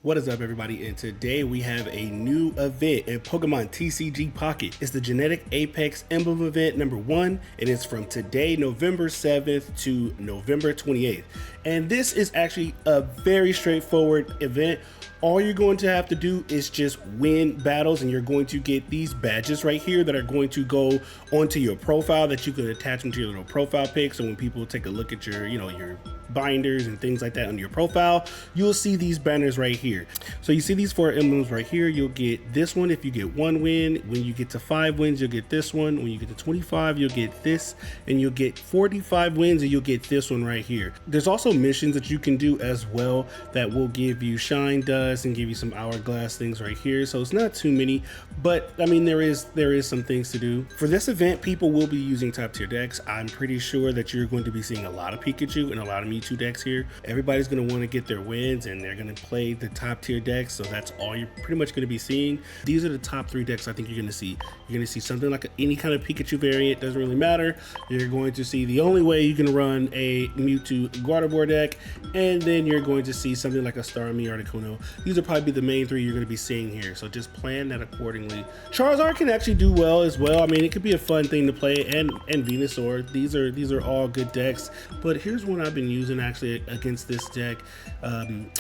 What is up, everybody? And today we have a new event in Pokemon TCG Pocket. It's the Genetic Apex Emblem Event number 1, and it's from today, November 7th to November 28th. And this is actually a very straightforward event. All you're going to have to do is just win battles, and you're going to get these badges right here that are going to go onto your profile that you can attach them to your little profile pic. So when people take a look at your, your binders and things like that on your profile, you'll see these banners right here. So you see these 4 emblems right here. You'll get this one if you get 1 win. When you get to 5 wins, you'll get this one. When you get to 25, you'll get this, and you'll get 45 wins, and you'll get this one right here. There's also missions that you can do as well that will give you shine dust and give you some hourglass things right here. So it's not too many, but I mean, there is some things to do. For this event, people will be using top tier decks. I'm pretty sure that you're going to be seeing a lot of Pikachu and a lot of Mewtwo decks here. Everybody's going to want to get their wins, and they're going to play the top tier decks. So that's all you're pretty much going to be seeing. These are the top 3 decks I think you're going to see. You're going to see something like any kind of Pikachu variant, doesn't really matter. You're going to see the only way you can run a Mewtwo Gardevoir deck, and then you're going to see something like a Starmie or Articuno. These will probably be the main 3 you're going to be seeing here, so just plan that accordingly. Charizard can actually do well as well. I mean, it could be a fun thing to play, and Venusaur. These are all good decks, but here's one I've been using actually against this deck,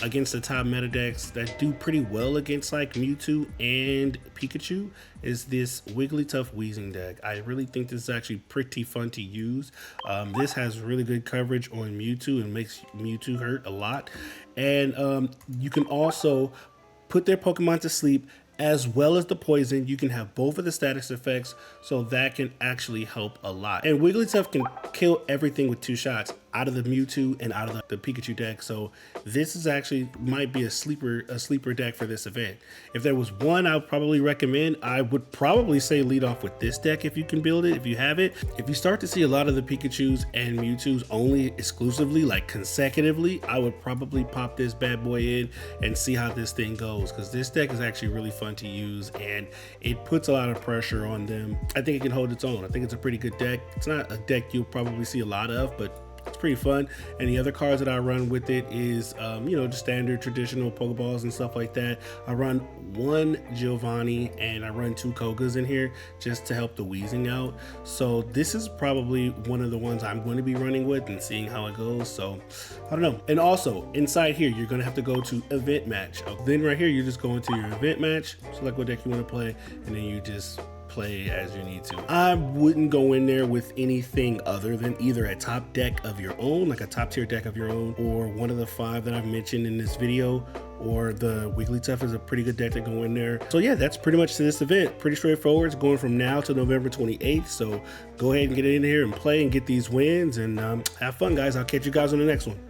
against the top meta decks that do pretty well against like Mewtwo and Pikachu, is this Wigglytuff Weezing deck. I really think this is actually pretty fun to use. This has really good coverage on Mewtwo and makes Mewtwo hurt a lot. And you can also put their Pokemon to sleep as well as the poison. You can have both of the status effects, so that can actually help a lot. And Wigglytuff can kill everything with 2 shots out of the Mewtwo and out of the Pikachu deck. So this is actually might be a sleeper deck for this event. If there was one I would probably recommend, I would probably say lead off with this deck if you can build it, if you have it. If you start to see a lot of the Pikachus and Mewtwo's only exclusively, like consecutively, I would probably pop this bad boy in and see how this thing goes, because this deck is actually really fun to use and it puts a lot of pressure on them. I think it can hold its own. I think it's a pretty good deck. It's not a deck you'll probably see a lot of, but it's pretty fun. And the other cards that I run with it is, just standard traditional Pokeballs and stuff like that. I run 1 Giovanni and I run 2 Kogas in here just to help the Weezing out. So this is probably one of the ones I'm going to be running with and seeing how it goes. So I don't know. And also inside here, you're going to have to go to event match. Then right here, you just go into your event match, select what deck you want to play, and then you just play as you need to. I wouldn't go in there with anything other than either a top deck of your own, like a top tier deck of your own, or one of the 5 that I've mentioned in this video, or the Wigglytuff is a pretty good deck to go in there. So yeah, that's pretty much to this event. Pretty straightforward. It's going from now to November 28th. So go ahead and get in here and play and get these wins, and have fun, guys. I'll catch you guys on the next one.